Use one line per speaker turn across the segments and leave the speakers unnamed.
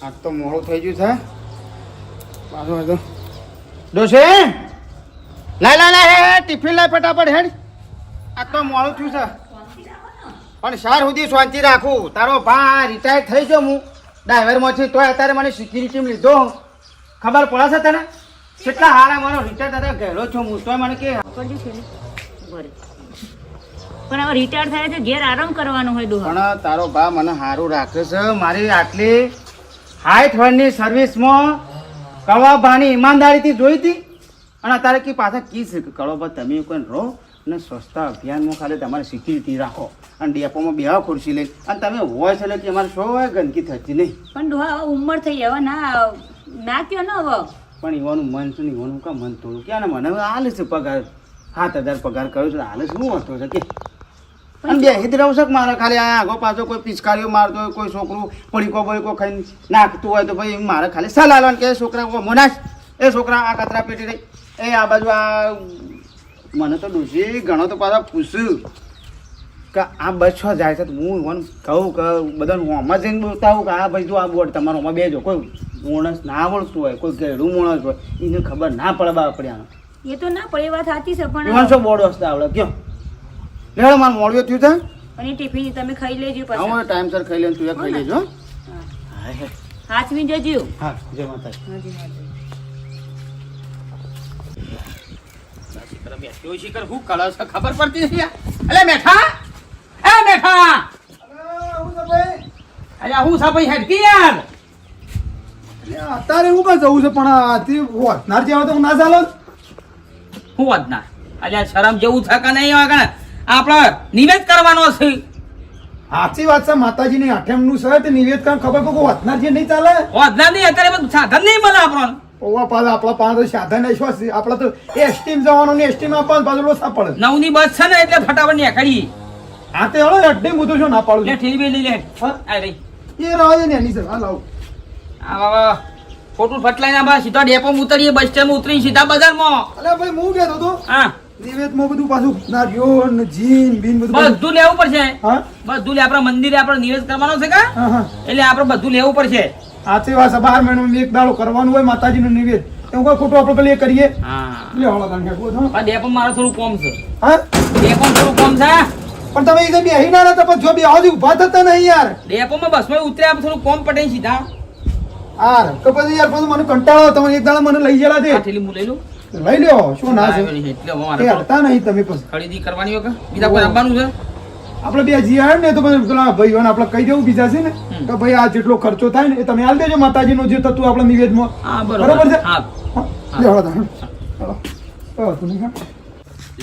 આજ તો મોડું થઈ ગયું છે પાછું તો ડોશે લાય ટિફિન લાય ફટાફટ હેડ આજ તો મોડું થયું છે પણ સાર સુધી શાંતિ રાખું તારો ભા રિટાયર થઈ ગયો હું ડ્રાઈવરમાંથી તોય અત્યારે મને સિક્યુરિટી લીધો ખબર પડે છે તને કેટલા હારા મારો રિટાયર થતા ગયેલો છું હું તોય મને કે
પણ હવે રિટાયર થાય છે ઘેર આરામ કરવાનો હોય દોહા
પણ તારો ભા મને સારું રાખે છે મારી આટલી 60 વર્ષની સર્વિસમાં કવાભાની ઈમાનદારીથી જોઈ હતી અને અત્યારે કે પાછા કીસ કળોભા તમે કોઈ રહો અને સ્વચ્છતા અભિયાનમાં ખાલી તમારે સિક્યુરિટી રાખો અને ડેપોમાં બે ખુરશી લઈ અને તમે હોય છે એટલે કે અમારે શું હોય ગંદકી થતી નહીં
પણ દોહા હવે ઉંમર થઈ હવે ના કયો ને હવે
પણ એવાનું મન શું એવાનું કા મન થોડું ક્યાં ને મને હાલે છે પગાર 7000 પગાર કર્યો છે હાલે શું હતો છે કે અને બે હિત રહું છે મારે ખાલી આ આગો પાછો કોઈ પિચકારીઓ મારતો હોય કોઈ છોકરું પડીકો બળીકો ખાઈને નાખતું હોય તો ભાઈ મારે ખાલી સલાહ લાવવાનું કે છોકરા મોનાશ એ છોકરા આ કચરા પેટી રહી એ આ બાજુ આ મને તો ડોસી ઘણો તો પાછા પૂછ્યું કે આ બસ છો જાય છે હું મને કહું કે બધાને હોમાં જઈને બોલતા કે આ ભાઈ જો આ બોર્ડ તમારો હોમાં બેજો કોઈ માણસ ના આવડતું હોય કોઈ ઘેડું માણસ હોય એને ખબર ના પડે આપણે આનો
એ તો ના પડે વાત સાચી છે પણ
એમાં શું બોર્ડ વસ્તુ આવડે કયો લેડો મારે મોડું થયું છે
પણ એ ટિફિન તમે ખાઈ લેજો
હા
પછી
ટાઈમસર ખાઈ લે તું એ ખાઈ લેજો
હાથમી જજો
હા જય માતા ખબર પડતી નથી અલે મેઠા એ મેઠા અલ્યા હું સા ભાઈ હેડકી યાર
અત્યારે હું કઈ જવું છે પણ આથી વોટનાર જેવા તો ના ચાલો
હું વધના અલ્યા શરમ જેવું છે કે નહીં આવે આપણે નિવેદ કરવાનો છે
સાચી વાત છે માતાજીની આઠમનું છે તે નિવેદ કામ ખબર કોઈ વોટનાર જે નહીં ચાલે
વધના નહીં અત્યારે બધું સાધન નહીં મળે આપણને
ઓવા પાછા આપણા પાસે સાધન વિશ્વાસ આપણે તો એસટીમ જવાનું ને એસટીમ આપવાનું પાછું લોસા પડે
9 ની બસ છે ને એટલે ફટાફટ નીકળી
હા તે હળો એસટીમ બધું શું ના પાડું
લે ઠેલી બેલી લે આ રહી
એ રહે ને એની છે હા લાવ
આ બાબા ખોટું ફટલાઈ ના બા સીધા ડેપો ઉતરીએ બસ સ્ટેન્ડ ઉતરી સીધા બજારમાં
અલે ભાઈ હું કહેતો તો
હા
નિવેદમાં બધું પાછું નારિયો ને જીન બીન બધું
બધું લેવું પડશે
હા
બધું લે આપણા મંદિરે આપણે નિવેદ કરવાનો છે કા
હા હા
એટલે આપણે બધું લેવું પડશે
સાચી વાત છે 12 મહિનામાં એક દાડો કરવાનું હોય માતાજીનું નિવેદ એવું કોઈ ખોટું આપણે પેલી એ કરીએ
હા
લે હળો તને કહું
આ ડેપો મારે થોડું કોમ છે
હા
ડેપો થોડું કોમ છે
પણ તમે એકદમ બેહી ના રહેતા પણ જો બે આવાજ ઊભા થતા નહીં યાર
ડેપોમાં બસમાં ઉતર્યા થોડું કોમ પટે સીધા
યાર તો પછી યાર પછી મને કંટાળો આવે. તમે એક દાડા મને લઈ ગયેલા
આ થેલી હું લઈ લઉં
લઈ લ્યો શું ના છે
એટલે અમારે
એ હડતા નહીં તમે પછી
ખરીદી કરવાની હોય કે બીજા કોઈ આવવાનું છે
આપણે બે જી આવે ને તો પછી પેલા ભાઈઓને આપણે કહી દેવું બીજા છે ને કે ભાઈ આ જેટલો ખર્ચો થાય ને એ તમે આલ દેજો માતાજીનો જે થતું આપણે નિવેદમાં
હા
બરોબર છે
હા
લે હળો તમે હળો તમે હા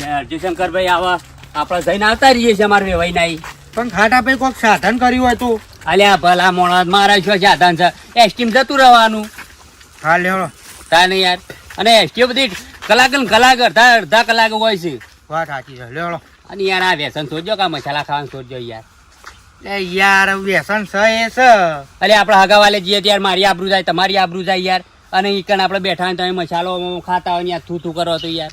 લે અર્જુશંકરભાઈ આવા આપણે જઈને આવતા રહીએ છીએ અમારે વેવાઈ નાઈ
પણ ખાટા ભાઈ કોઈક સાધન કર્યું હોય તો
અલ્યા ભલા મોણસ મારા શું સાધન છે એસટીમ જતું રહેવાનું
હા લેવડો
તા નહીં યાર અને એસટી બધી કલાક ને કલાક અડધા કલાક હોય છે
વાત સાચી છે લેવડો
અને યાર આ વ્યસન છોડજો કા મસાલા ખાવાનું છોડજો યાર
યાર વ્યસન છે એ છે
અરે આપણે હગાવાલે જઈએ ત્યારે મારી આબરૂ જાય તમારી આબરૂ જાય યાર અને ઈકણ આપણે બેઠા હોય તમે મસાલો ખાતા હોય ને યાર થૂ કરો તો યાર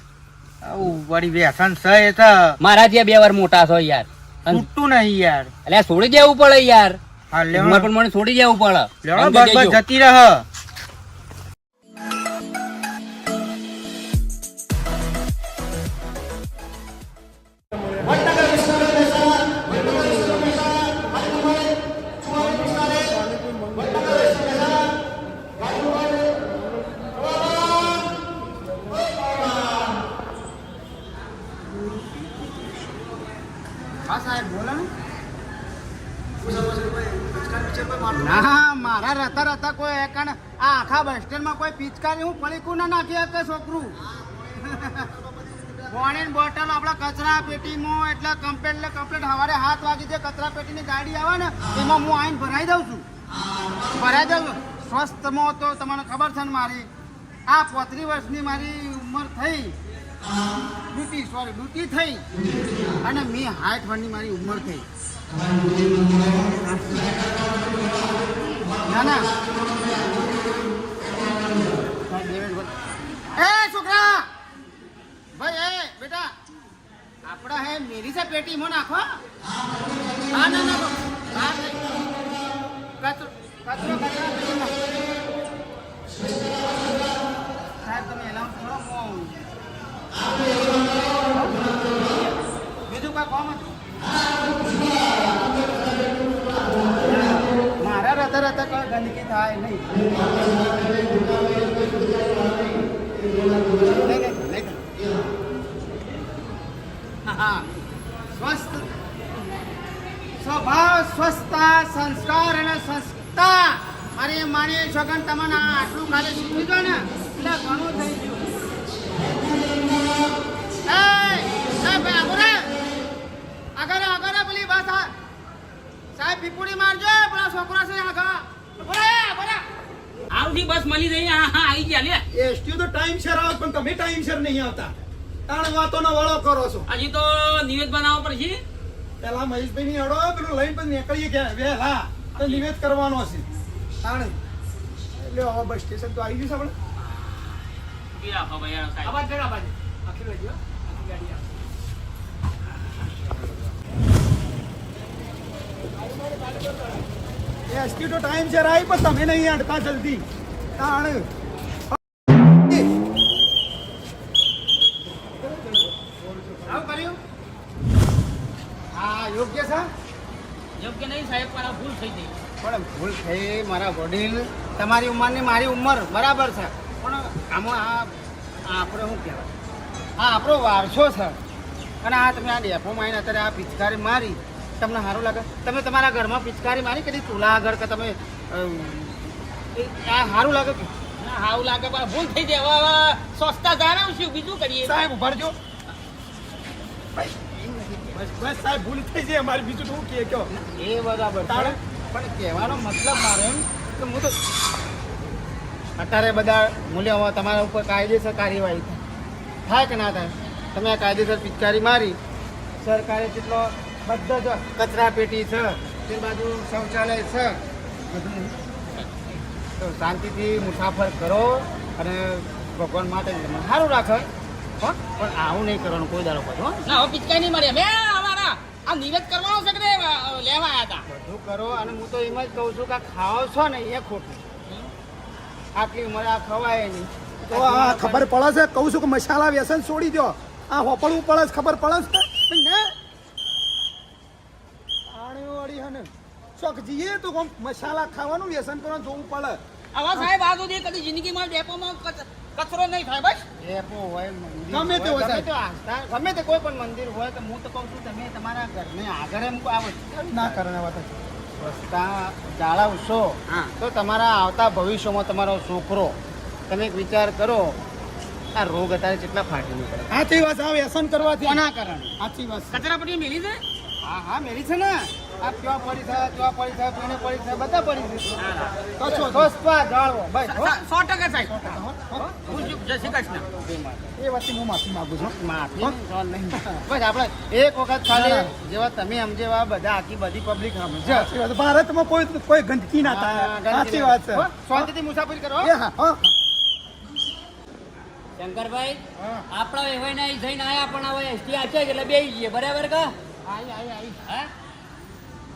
આવું વળી વ્યસન છે એ છે
મારા ત્યાં 2 વાર મોટા છો યાર
તૂટતું નહીં યાર
એટલે છોડી દેવું પડે યાર
હા
ઉંમર પણ મને છોડી દેવું પડે
લેવડો બસ બસ જતી રહ ના મારા રહેતા રહેતા કોઈ આ આખા બસ સ્ટેન્ડમાં કોઈ પિચકારી હું પડીકું ના નાખી શકે છોકરું પાણી બોટલ આપણા કચરા પેટીમાં એટલે કમ્પ્લેટ સવારે 7 વાગે જે કચરા પેટીની ગાડી આવે ને એમાં હું આવીને ભરાઈ દઉં છું સ્વસ્થમાં તો તમને ખબર છે ને મારી આ 35 વર્ષની મારી ઉંમર થઈ ડ્યુટી થઈ અને મેં 60 વર્ષની મારી ઉંમર થઈ ના ના એ છોકરા ભાઈ એ બેટા આપડા હે મેરી સે પેટી માં નાખો હા ના ના કચરો તો કોઈ ગંદકી થાય નહીં. લઈ લે. હા. સ્વસ્થ સ્વભાવ, સ્વસ્થતા, સંસ્કાર અને સંસ્થા. અરે મારી છગન તમને આટલું ખાલી શીખવી દો ને એટલે ઘણું થઈ ગયું. ભાઈ આગળ પેલી બસ સાહેબ પીપુડી મારજો પેલા છોકરા છે આગળ.
આવતી બસ મળી રહી. હા હા આવી ગયા લે.
એસટી તો ટાઈમ શેર આવે પણ તમે ટાઈમ શેર નહીં આવતા. તાણ વાતોનો વળો કરો છો.
હજી તો નિવેદ બનાવવો પડશે.
પેલા મહેશભાઈ ની હડો પેલું લઈને પછી નીકળીએ ગયા વહેલા તો નિવેદ કરવાનો હશે. તાણ એટલે હવે બસ સ્ટેશન તો આવી ગયું છે આપણે.
રાખો ભાઈ યાર સાહેબ.
આબાદ જરા આબાદ આખી ગાડી આખી ગાડી એસટી તો ટાઈમ શેર આવી પણ તમે નહીં અડતા જલ્દી. તાણ
આવું કર્યું? હા યોગ્ય છે.
યોગ્ય નહીં સાહેબ પણ આ ભૂલ થઈ ગઈ.
પણ ભૂલ થઈ મારા વડીલ. તમારી ઉંમરની મારી ઉંમર બરાબર છે પણ આમાં આપણે શું કહેવાય, આ આપણો વારસો છે. અને આ તમે આ ડેપોમાં આવીને અત્યારે આ પિચકારી મારી તમને સારું લાગે? તમે તમારા ઘરમાં પિચકારી મારી કદી ચૂલા આગળ કે તમે આ સારું લાગે કે?
ના હાવું લાગે પણ ભૂલ થઈ જાય. હવે સ્વચ્છતા જાણવશું બીજું કરીએ.
સાહેબ ઉભારજો. બસ બસ સાહેબ ભૂલ થઈ જાય અમારી, બીજું શું કહે કયો?
એ બરાબર છે.
તારે?
પણ કહેવાનો મતલબ મારો એમ કે હું તો અત્યારે બધા મૂલ્યો તમારા ઉપર કાયદેસર કાર્યવાહી થાય કે ના થાય? તમે આ કાયદેસર પિચકારી મારી, સરકારે કેટલો બધો જ કચરા પેટી છે, તે બાજુ શૌચાલય છે, બધું તો શાંતિથી મુસાફર કરો અને ભગવાન માટે તમને સારું રાખે. હો પણ આવું નહીં કરવાનું કોઈ દાડો બધું.
ના હવે પિચકાઈ નહીં મળી. અમે અમારા આ નિવેદ કરવાનો છે કે લેવા આવ્યા હતા.
બધું કરો. અને હું તો એમ જ કહું છું કે આ ખાઓ છો ને એ ખોટું. આટલી ઉંમરે આ ખવાય નહીં.
તો આ ખબર પડે છે, કહું છું કે મસાલા વ્યસન છોડી દો. આ હોપડવું પડે છે, ખબર પડે છે ને? આણીઓ વાળી હે ને શોખ જઈએ તો કોમ મસાલા ખાવાનું વ્યસન કરવાનું જોવું પડે.
આવા સાહેબ આ સુધી કદી જિંદગીમાં ડેપોમાં કચરો નહીં થાય બસ.
ડેપો હોય, મંદિર
ગમે તે હોય,
ગમે તે આસ્થા, ગમે તે કોઈ પણ મંદિર હોય તો હું તો કહું છું તમે તમારા ઘરને આગળ એમ આ વસ્તુ
ના કરે વાત છે.
સ્વચ્છતા જાળવશો
હા.
તો તમારા આવતા ભવિષ્યમાં તમારો છોકરો, તમે એક વિચાર કરો, આ રોગ અત્યારે કેટલા ફાટી નીકળે.
સાચી વાત છે, આ વ્યસન કરવાથી
કોના કારણે?
સાચી વાત છે.
કચરા પટ્ટી મેલી છે.
હા હા મેરી છે ને. આ ત્યાં પડી છે, ત્યાં પડી છે, પીને પડી છે, બધા પડી છે.
કશો
સ્વચ્છતા જાળવો બસ. હો?
100% સાહેબ. હું જય શ્રી કૃષ્ણ.
એ વાતથી હું માફી માંગુ છું.
માફી નહીં. બસ આપણે એક વખત ખાલી જેવા તમે સમજેવા બધા આખી બધી પબ્લિક સમજે.
સાચી વાત છે. ભારતમાં કોઈ ગંદકી ના થાય. સાચી વાત છે.
હો? શાંતિથી મુસાફરી કરો.
એ હા હા.
શંકરભાઈ આપણા એવાય ના જઈને આયા પણ હવે એસટી આચે એટલે બેસી જઈએ બરાબર કા? હા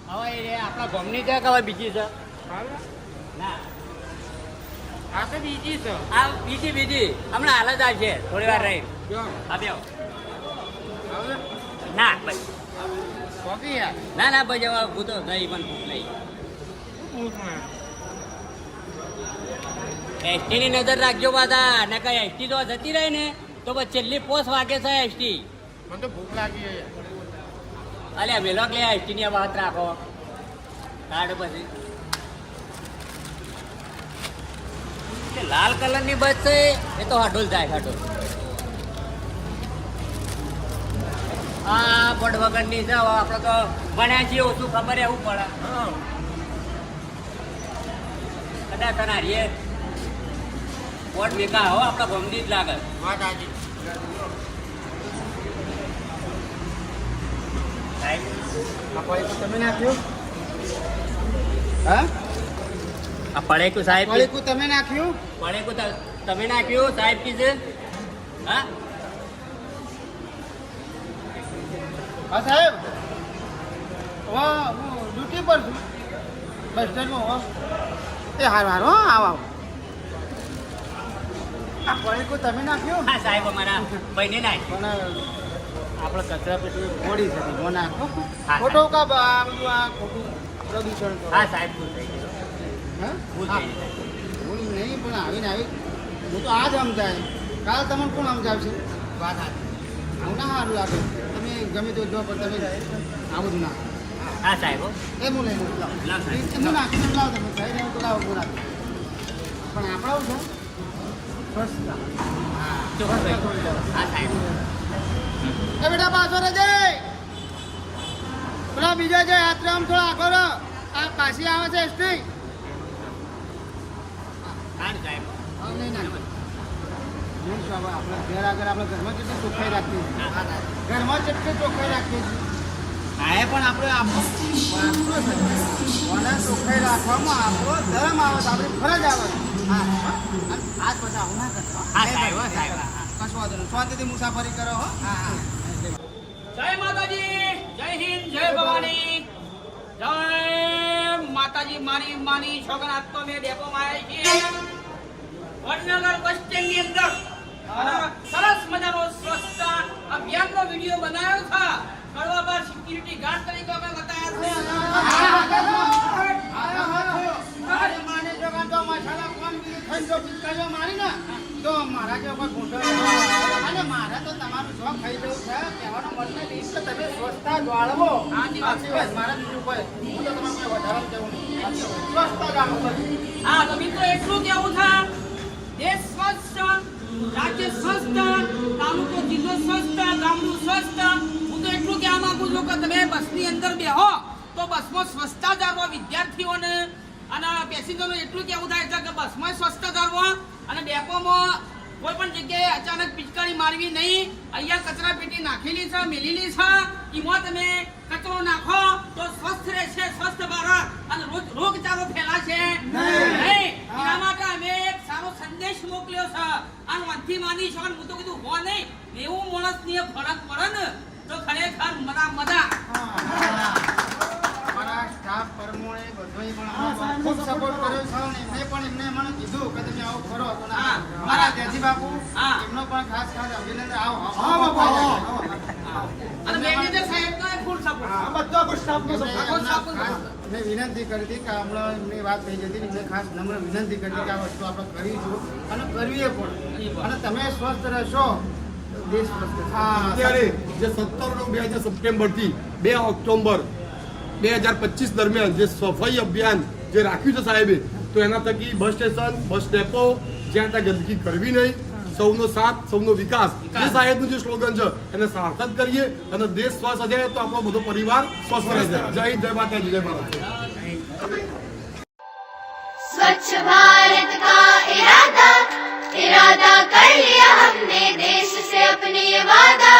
હવે એ આપણા ગામની છે કે હવે બીજી છે? ના
આ તો બીજી છે.
આ બીજી હમણાં હાલ જ આવશે થોડી વાર રહી. હા બેહો. ના ભાઈ
કોકી યાર.
ના ભાઈ જવા ભૂતો નહીં પણ ભૂખ નહીં. એસટી ની નજર રાખજો પાછા ને કઈ એસટી તો જતી રહી ને તો પછી છેલ્લી પોસ વાગે છે એસટી.
મને તો ભૂખ લાગી છે યાર.
અલ્યા વેલોક લે એસટી ની વાત રાખો કાઢ પછી. કે લાલ કલર ની બસ છે એ તો હાડોલ જાય હાડોલ. હા પડ વગર ની છે આપડે તો ભણ્યા છીએ ઓછું ખબર એવું પડે. કદાચ તને રે વોટ મેકા હો આપડા ગમતી જ લાગે.
વાત આજે
સાહેબ
આ પડી તમે નાખ્યું? હા
આ પડેકું સાહેબ
પડીકું તમે નાખ્યું?
પડેકું તમે નાખ્યું સાહેબ કીધે. હા
હા સાહેબ. હા હું ડ્યુટી પર છું બસ સ્ટેન્ડમાં. હો એ હારું હારું. હા આવો આવો. આ પડીકું તમે નાખ્યું?
હા સાહેબ અમારા ભાઈને નાખ.
પણ આપણે કચરા પેટી મોડી છે તો નાખો.
હા,
ખોટો કા આ બધું આ ખોટું પ્રદૂષણ કરો.
હા સાહેબ શું થઈ ગયું?
હા?
ભૂલ થઈ જાય.
ભૂલ નહીં પણ આવીને આવી હું તો આ જ સમજાય કાલ તમને કોણ સમજાવશે
વાત સાચી.
આવું ના સારું લાગે તમે ગમે તો જો પણ તમે આવું જ ના
હા સાહેબ હો.
એ હું લઈ લઉં લાવો.
લાવ સાહેબ.
હું નાખી દઉં, લાવો તમે ખાઈ રહ્યો તો લાવો હું રાખી દઉં. પણ આપણે આવું છે સ્વચ્છતા.
હા ચોક્કસ ભાઈ. હા સાહેબ.
એ બેટા પાછો રહેજે પેલા બીજા જે યાત્રામાં થોડા આગળ રહો. આ પાછી આવે છે એસટી
સારું સાહેબ.
નહીં ના નહીં શું હવે આપણે ઘર આગળ આપણે ઘરમાં કેટલી ચોખ્ખાઈ રાખીએ છીએ ઘરમાં જેટલી ચોખ્ખાઈ રાખીએ છીએ હા એ પણ આપણે વાંચો છે મને ચોખ્ખાઈ રાખવામાં આપણો ધર્મ આવે છે આપણી ફરજ આવે હા અને આજ પછી આવું ના કરતો
હા સાહેબ હો સાહેબ. હા.
કશું વાંધો નહીં શાંતિથી મુસાફરી કરો હો હા હા
જય માતાજી, જય હિન્દ, જય ભવાની, જય માતાજી. મારી માની છોકરા તો મેં ડેપો માં આવી છીએ વડનગર બસ સ્ટેન્ડ ની અંદર અને સરસ મજાનો સ્વચ્છતા અભિયાનનો વિડીયો બનાવ્યો છે. કડવા પર સિક્યુરિટી ગાર્ડ તરીકે અમે
તો મારા જે કોઈ ફોટો અને મારે તો તમારું શોખ થઈ જવું છે કહેવાનો મતલબ એ કે તમે સ્વચ્છતા જાળવો
સાચી વાત છે.
મારા બીજું કોઈ હું તો તમારે કોઈ વધારવા જવું નહીં સ્વચ્છતા જાળવો
હા તો મિત્રો એટલું કેવું છે દેશ સ્વચ્છ, રાજ્ય સ્વચ્છ, તાલુકો જિલ્લો સ્વચ્છ, ગામડું સ્વચ્છ. હું તો એટલું કહેવા માંગુ છું કે તમે બસની અંદર બેહો તો બસમાં સ્વચ્છતા જાળવો વિદ્યાર્થીઓને અને પેસેન્જરને એટલું કેવું થાય છે કે બસમાં સ્વચ્છતા જાળવો અને ડેપોમાં કોઈ પણ જગ્યાએ અચાનક પિચકારી મારવી નહીં. અહીંયા કચરા પેટી નાખેલી છે, મેલેલી છે, એમાં તમે કચરો નાખો તો સ્વસ્થ રહેશે સ્વસ્થ ભારત અને રોગચાળો ફેલાશે નહીં. એના માટે અમે એક સારો સંદેશ મોકલ્યો છે અને મનથી માની છો હું તો કીધું હો નહીં 90 માણસની ફરક પડે ને તો ખરેખર મજા
મારા સ્ટાફ પ્રમાણે બધોય પણ આમાં ખૂબ સપોર્ટ કર્યો છે અને એમને મને કીધું કે તમે આવો કરો તો ના
હા.
મારા ત્યાંથી બાપુ
હા.
એમનો પણ ખાસ અભિનંદન આવો
હા, બાપુ, આવો.
અને મેનેજર સાહેબનો ફૂલ સપોર્ટ.
આ બધા કોઈ સ્ટાફનો
એમને
સપોર્ટ.
મેં વિનંતી કરી હતી કે હમણાં એમની વાત થઈ જતી એમને ખાસ નમ્ર વિનંતી કરી હતી કે આ વસ્તુ આપણે કરીશું અને કરવીએ પણ અને તમે સ્વસ્થ રહેશો તો દેશ સ્વસ્થ રહેશે.
અત્યારે જે 17/9/2000 સપ્ટેમ્બરથી 2 ઓક્ટોબર 2025 દરમિયાન જે સફાઈ અભિયાન જે રાખ્યું છે સાહેબે તો એના થકી બસ સ્ટેશન બસ ડેપો જ્યાં ત્યાં ગંદકી કરવી નહીં સૌનો સાથ સૌનો વિકાસ એ સાહેબનું જે સ્લોગન છે એને સાર્થક કરીએ અને દેશ સ્વસ્થ હશે તો આપણો બધો પરિવાર સ્વસ્થ રહેશે. જય હિન્દ, જય માતાજી, જય ભારત.
स्वच्छ भारत का इरादा इरादा कर लिया हमने देश से अपने ये वादा